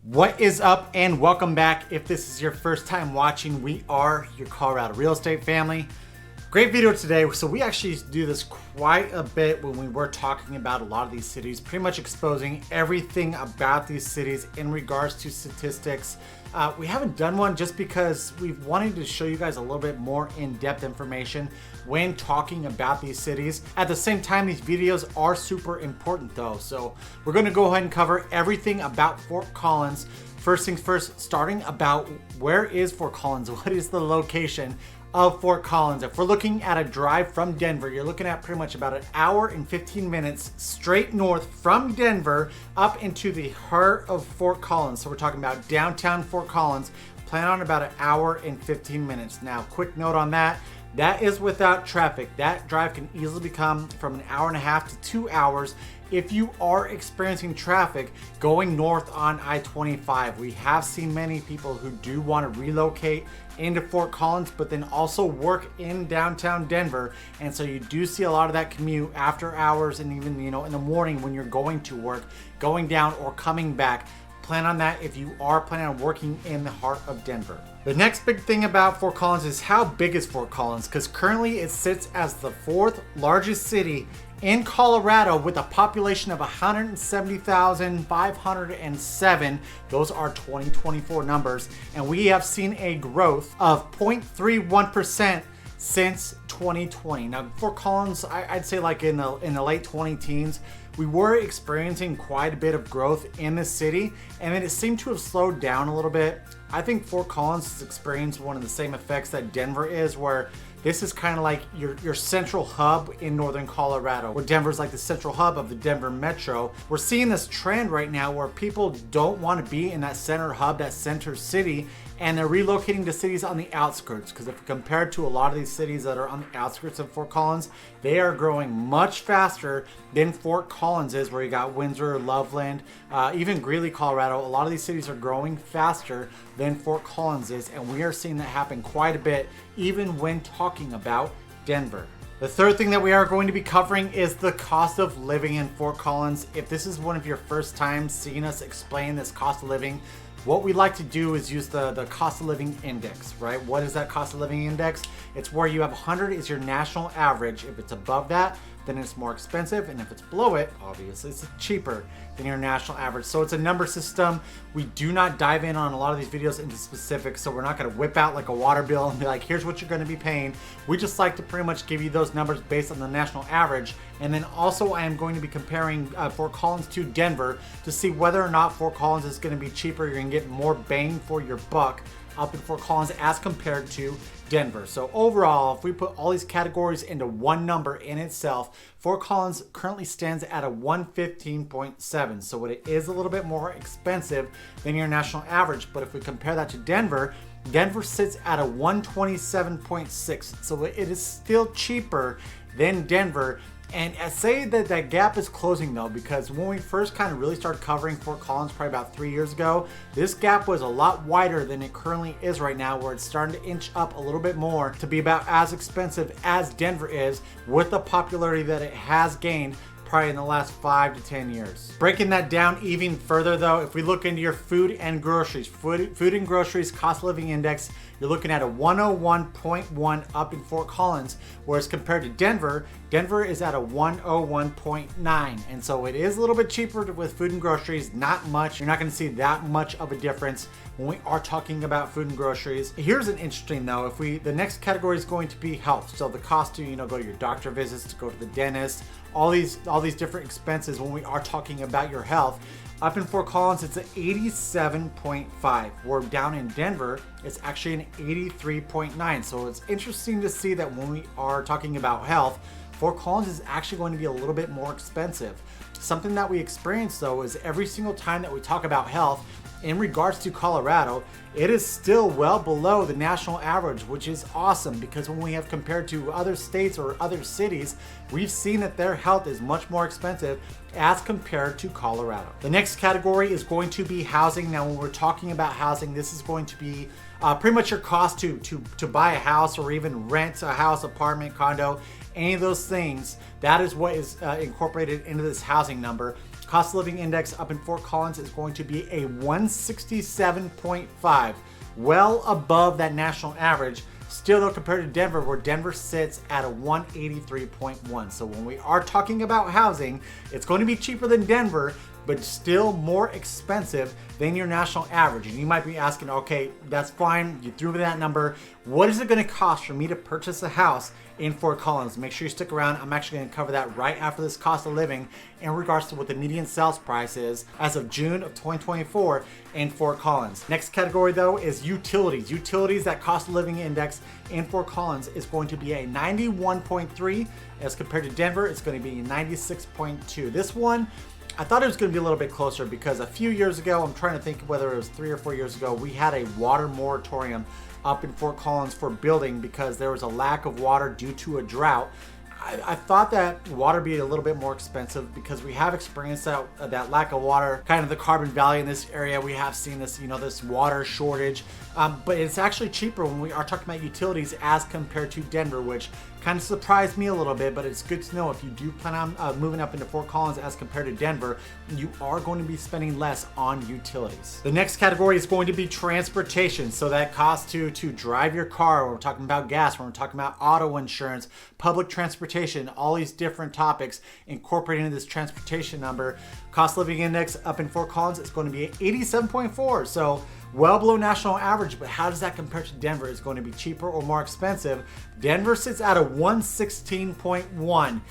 What is up and welcome back. If this is your first time watching, we are your Colorado real estate family. Great video today. So we actually do this quite a bit when we were talking about a lot of these cities, pretty much exposing everything about these cities in regards to statistics. We haven't done one just because we've wanted to show you guys a little bit more in-depth information when talking about these cities. At the same time, these videos are super important though. So we're going to go ahead and cover everything about Fort Collins. First things first, starting about where is Fort Collins? What is the location of Fort Collins? If we're looking at a drive from Denver, you're looking at pretty much about an hour and 15 minutes straight north from Denver up into the heart of Fort Collins. So we're talking about downtown Fort Collins. Plan on about an hour and 15 minutes. Now, quick note on that. That is without traffic. That drive can easily become from an hour and a half to 2 hours if you are experiencing traffic going north on I-25. We have seen many people who do want to relocate into Fort Collins, but then also work in downtown Denver. And so you do see a lot of that commute after hours and even, in the morning when you're going to work, going down or coming back. Plan on that if you are planning on working in the heart of Denver. The next big thing about Fort Collins is how big is Fort Collins, because currently it sits as the fourth largest city in Colorado with a population of 170,507. Those are 2024 numbers, and we have seen a growth of 0.31% since 2020. Now, Fort Collins, I'd say like in the late 20 teens, we were experiencing quite a bit of growth in the city, and then it seemed to have slowed down a little bit. I think Fort Collins has experienced one of the same effects that Denver is, where this is kind of like your central hub in northern Colorado, where Denver's like the central hub of the Denver metro. We're seeing this trend right now where people don't want to be in that center hub, that center city, and they're relocating to cities on the outskirts. Because if compared to a lot of these cities that are on the outskirts of Fort Collins, they are growing much faster than Fort Collins is, where you got Windsor, Loveland, even Greeley, Colorado. A lot of these cities are growing faster than Fort Collins is, and we are seeing that happen quite a bit, even when talking about Denver. The third thing that we are going to be covering is the cost of living in Fort Collins. If this is one of your first times seeing us explain this cost of living, what we like to do is use the cost of living index, right? What is that cost of living index? It's where you have 100 is your national average. If it's above that, then it's more expensive. And if it's below it, obviously it's cheaper than your national average. So it's a number system. We do not dive in on a lot of these videos into specifics. So we're not gonna whip out like a water bill and be like, here's what you're gonna be paying. We just like to pretty much give you those numbers based on the national average. And then also I am going to be comparing Fort Collins to Denver to see whether or not Fort Collins is gonna be cheaper. You're gonna get more bang for your buck up in Fort Collins as compared to Denver. So overall, if we put all these categories into one number in itself, Fort Collins currently stands at a 115.7. So it is a little bit more expensive than your national average. But if we compare that to Denver, Denver sits at a 127.6. So it is still cheaper than Denver. And I say that that gap is closing though, because when we first kind of really started covering Fort Collins probably about 3 years ago, this gap was a lot wider than it currently is right now, where it's starting to inch up a little bit more to be about as expensive as Denver is, with the popularity that it has gained probably in the last 5 to 10 years. Breaking that down even further though, if we look into your food and groceries, food and groceries cost of living index, you're looking at a 101.1 up in Fort Collins, whereas compared to Denver, Denver is at a 101.9. And so it is a little bit cheaper with food and groceries, not much. You're not gonna see that much of a difference when we are talking about food and groceries. Here's an interesting though, the next category is going to be health. So the cost to, go to your doctor visits, to go to the dentist, all these different expenses when we are talking about your health. Up in Fort Collins, it's an 87.5. We're down in Denver, it's actually an 83.9. So it's interesting to see that when we are talking about health, Fort Collins is actually going to be a little bit more expensive. Something that we experience though is every single time that we talk about health, in regards to Colorado, it is still well below the national average, which is awesome, because when we have compared to other states or other cities, we've seen that their health is much more expensive as compared to Colorado. The next category is going to be housing. Now, when we're talking about housing, this is going to be pretty much your cost to buy a house or even rent a house, apartment, condo, any of those things. That is what is incorporated into this housing number. Cost of living index up in Fort Collins is going to be a 167.5, well above that national average. Still though, compared to Denver, where Denver sits at a 183.1. So when we are talking about housing, it's going to be cheaper than Denver, but still more expensive than your national average. And you might be asking, okay, that's fine. You threw me that number. What is it going to cost for me to purchase a house in Fort Collins? Make sure you stick around. I'm actually going to cover that right after this cost of living in regards to what the median sales price is as of June of 2024 in Fort Collins. Next category though is utilities. Utilities, that cost of living index in Fort Collins is going to be a 91.3. As compared to Denver, it's going to be 96.2. This one, I thought it was going to be a little bit closer because a few years ago, I'm trying to think whether it was 3 or 4 years ago, we had a water moratorium up in Fort Collins for building because there was a lack of water due to a drought. I thought that water would be a little bit more expensive because we have experienced that lack of water, kind of the Carbon Valley in this area. We have seen this, this water shortage, but it's actually cheaper when we are talking about utilities as compared to Denver, which kind of surprised me a little bit, but it's good to know if you do plan on moving up into Fort Collins as compared to Denver, you are going to be spending less on utilities. The next category is going to be transportation. So that cost to drive your car, when we're talking about gas, when we're talking about auto insurance, public transportation, all these different topics incorporated into this transportation number. Cost of living index up in Fort Collins is going to be 87.4. So well below national average, but how does that compare to Denver? Is it going to be cheaper or more expensive? Denver sits at a 116.1.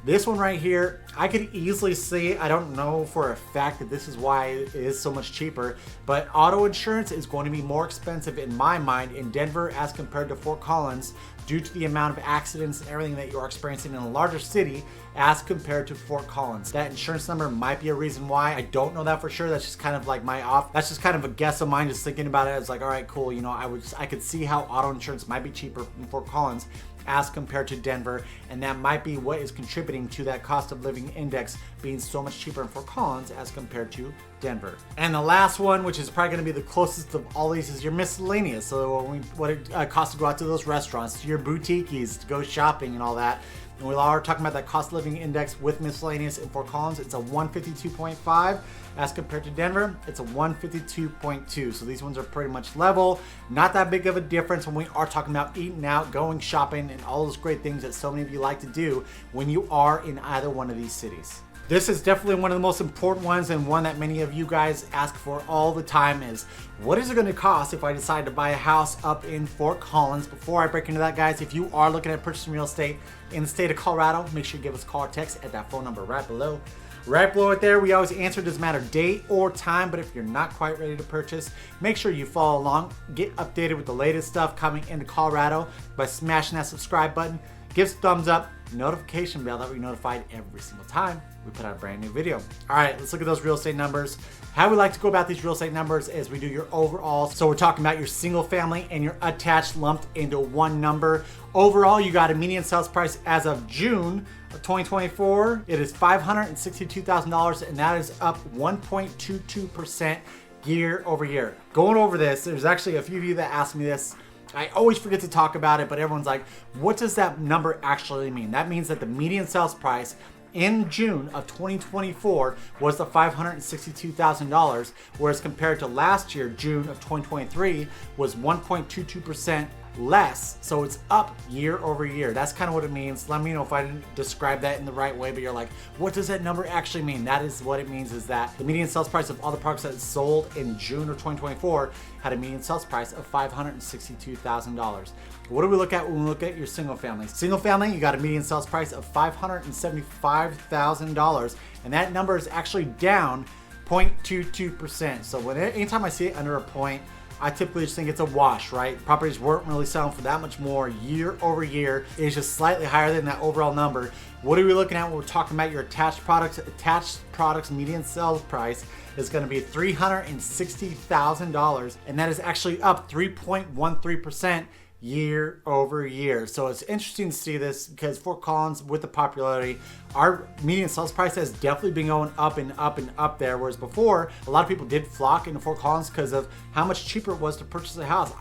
This one right here, I could easily see, I don't know for a fact that this is why it is so much cheaper, but auto insurance is going to be more expensive in my mind in Denver as compared to Fort Collins due to the amount of accidents and everything that you are experiencing in a larger city as compared to Fort Collins. That insurance number might be a reason why. I don't know that for sure. That's just kind of like that's just kind of a guess of mine, just thinking about it. It's like, all right, cool. I could see how auto insurance might be cheaper in Fort Collins as compared to Denver, and that might be what is contributing to that cost of living index being so much cheaper in Fort Collins as compared to Denver. And the last one, which is probably going to be the closest of all these, is your miscellaneous. So what it costs to go out to those restaurants, to your boutiques, to go shopping and all that. And we are talking about that cost of living index with miscellaneous in Fort Collins. It's a 152.5. As compared to Denver, it's a 152.2. So these ones are pretty much level. Not that big of a difference when we are talking about eating out, going shopping, and all those great things that so many of you like to do when you are in either one of these cities. This is definitely one of the most important ones, and one that many of you guys ask for all the time is, what is it going to cost if I decide to buy a house up in Fort Collins? Before I break into that, guys, if you are looking at purchasing real estate in the state of Colorado, make sure you give us a call or text at that phone number right below. Right below it there, we always answer, doesn't matter date or time, but if you're not quite ready to purchase, make sure you follow along, get updated with the latest stuff coming into Colorado by smashing that subscribe button. Give us a thumbs up, notification bell, that we're notified every single time we put out a brand new video. All right, let's look at those real estate numbers. How we like to go about these real estate numbers is we do your overall. So we're talking about your single family and your attached lumped into one number. Overall, you got a median sales price as of June of 2024. It is $562,000, and that is up 1.22% year over year. Going over this, there's actually a few of you that asked me this. I always forget to talk about it, but everyone's like, what does that number actually mean? That means that the median sales price in June of 2024 was the $562,000, whereas compared to last year, June of 2023, was 1.22% less. So it's up year over year. That's kind of what it means. Let me know if I didn't describe that in the right way, but you're like, what does that number actually mean? That is what it means, is that the median sales price of all the products that sold in June of 2024 had a median sales price of $562,000. What do we look at when we look at your single family? Single family, you got a median sales price of $575,000, and that number is actually down 0.22%. So anytime I see it under a point, I typically just think it's a wash, right? Properties weren't really selling for that much more year over year. It's just slightly higher than that overall number. What are we looking at when we're talking about your attached products? Attached products median sales price is going to be $360,000, and that is actually up 3.13% year over year. So it's interesting to see this because Fort Collins, with the popularity our median sales price has definitely been going up and up and up there, whereas before a lot of people did flock into Fort Collins because of how much cheaper it was to purchase a house.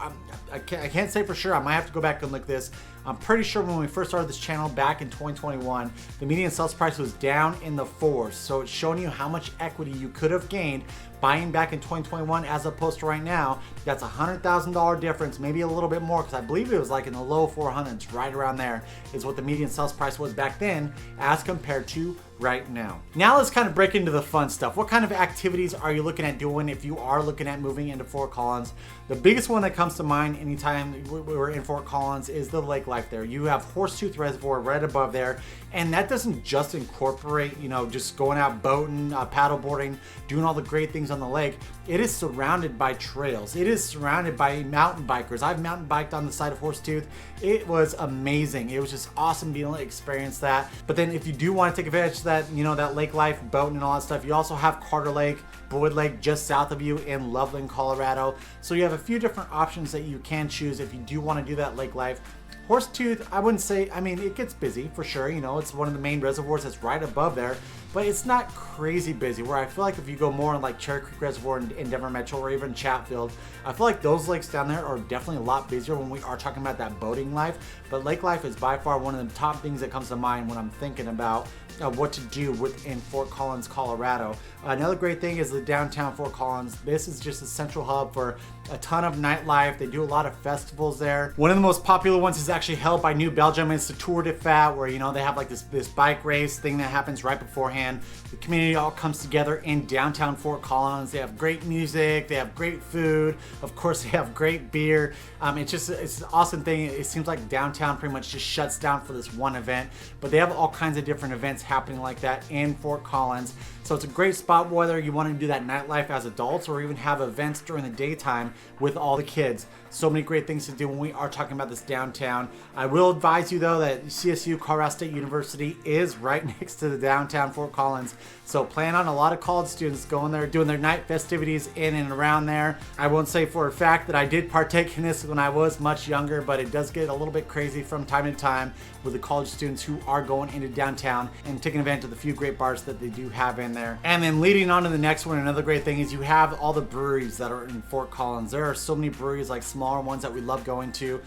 I can't say for sure. I might have to go back and look this. I'm pretty sure when we first started this channel back in 2021, the median sales price was down in the 4s. So it's showing you how much equity you could have gained buying back in 2021 as opposed to right now. That's $100,000 difference, maybe a little bit more, because I believe it was like in the low 400s, right around there is what the median sales price was back then as compared to right now. Now let's kind of break into the fun stuff. What kind of activities are you looking at doing if you are looking at moving into Fort Collins? The biggest one that comes to mind anytime we're in Fort Collins is the lake life there. You have Horsetooth Reservoir right above there, and that doesn't just incorporate, you know, just going out boating, paddle boarding, doing all the great things on the lake. It is surrounded by trails. It is surrounded by mountain bikers. I've mountain biked on the side of Horsetooth. It was amazing. It was just awesome being able to experience that. But then if you do want to take advantage of that, you know, that lake life, boating and all that stuff, you also have Carter Lake, Boyd Lake just south of you in Loveland, Colorado. So you have a few different options that you can choose if you do want to do that lake life. Horsetooth, I wouldn't say, I mean, it gets busy for sure. You know, it's one of the main reservoirs that's right above there, but it's not crazy busy, where I feel like if you go more in like Cherry Creek Reservoir in Denver Metro or even Chatfield, I feel like those lakes down there are definitely a lot busier when we are talking about that boating life. But lake life is by far one of the top things that comes to mind when I'm thinking about what to do within Fort Collins, Colorado. Another great thing is the downtown Fort Collins. This is just a central hub for a ton of nightlife. They do a lot of festivals there. One of the most popular ones is actually held by New Belgium. It's the Tour de Fat, where, you know, they have like this bike race thing that happens right beforehand. The community all comes together in downtown Fort Collins. They have great music, they have great food, of course they have great beer. It's an awesome thing. It seems like downtown pretty much just shuts down for this one event, but they have all kinds of different events happening like that in Fort Collins. So it's a great spot whether you want to do that nightlife as adults or even have events during the daytime with all the kids. So many great things to do when we are talking about this downtown. I will advise you though that CSU, Colorado State University, is right next to the downtown Fort Collins. So plan on a lot of college students going there, doing their night festivities in and around there. I won't say for a fact that I did partake in this when I was much younger, but it does get a little bit crazy from time to time with the college students who are going into downtown and taking advantage of the few great bars that they do have in there. And then leading on to the next one, another great thing is you have all the breweries that are in Fort Collins. There are so many breweries, like smaller ones that we love going to.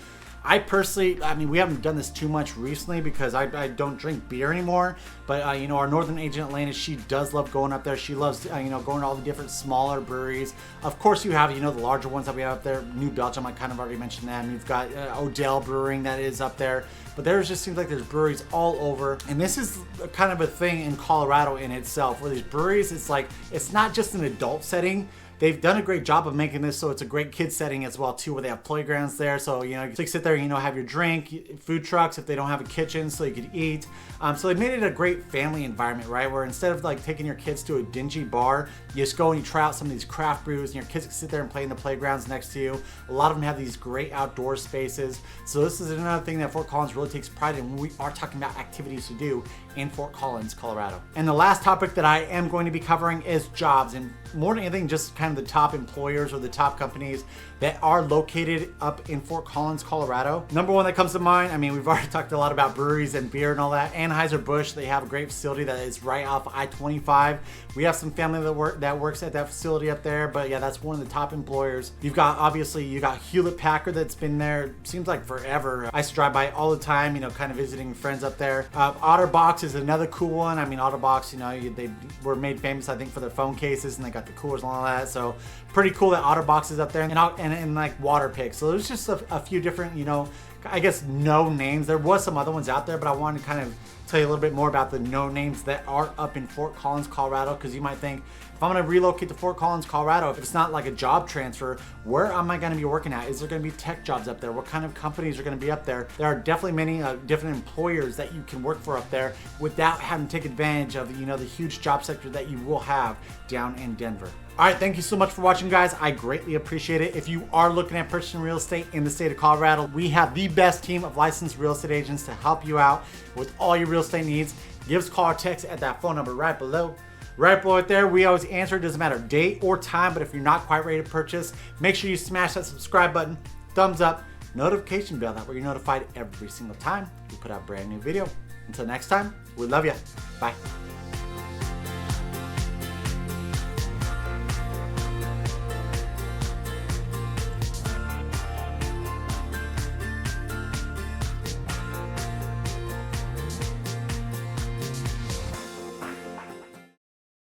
I personally, I mean, we haven't done this too much recently because I don't drink beer anymore, but you know, our northern agent Elena, she does love going up there. She loves you know, going to all the different smaller breweries. Of course you have, you know, the larger ones that we have up there. New Belgium, I kind of already mentioned that, and you've got Odell Brewing that is up there, but there just seems like there's breweries all over. And this is kind of a thing in Colorado in itself, where these breweries, it's like, it's not just an adult setting. They've done a great job of making this so it's a great kid setting as well too, where they have playgrounds there. So, you know, you can sit there, you know, have your drink, food trucks if they don't have a kitchen so you could eat. So they made it a great family environment, right? Where instead of like taking your kids to a dingy bar, you just go and you try out some of these craft brews and your kids can sit there and play in the playgrounds next to you. A lot of them have these great outdoor spaces. So this is another thing that Fort Collins really takes pride in when we are talking about activities to do in Fort Collins, Colorado. And the last topic that I am going to be covering is jobs, and more than anything, just kind of the top employers or the top companies that are located up in Fort Collins, Colorado. Number one that comes to mind, I mean, we've already talked a lot about breweries and beer and all that. Anheuser-Busch, they have a great facility that is right off I-25. We have some family that works at that facility up there, but yeah, that's one of the top employers. You've got, obviously, you got Hewlett-Packard that's been there, seems like forever. I used to drive by all the time, you know, kind of visiting friends up there. OtterBox is another cool one. I mean, OtterBox, you know, they were made famous, I think, for their phone cases, and they got the coolers and all that. So pretty cool that OtterBox is up there, and like Waterpik. So there's just a few different, you know, I guess no names. There was some other ones out there, but I wanted to kind of tell you a little bit more about the no names that are up in Fort Collins, Colorado, because you might think, if I'm going to relocate to Fort Collins, Colorado, if it's not like a job transfer, where am I going to be working at? Is there going to be tech jobs up there? What kind of companies are going to be up there? There are definitely many different employers that you can work for up there without having to take advantage of, you know, the huge job sector that you will have down in Denver. All right, thank you so much for watching, guys. I greatly appreciate it. If you are looking at purchasing real estate in the state of Colorado, we have the best team of licensed real estate agents to help you out with all your real estate needs. Give us a call or text at that phone number right below. Right below it there, we always answer. It doesn't matter date or time, but if you're not quite ready to purchase, make sure you smash that subscribe button, thumbs up, notification bell, that way you're notified every single time we put out a brand new video. Until next time, We love you. Bye.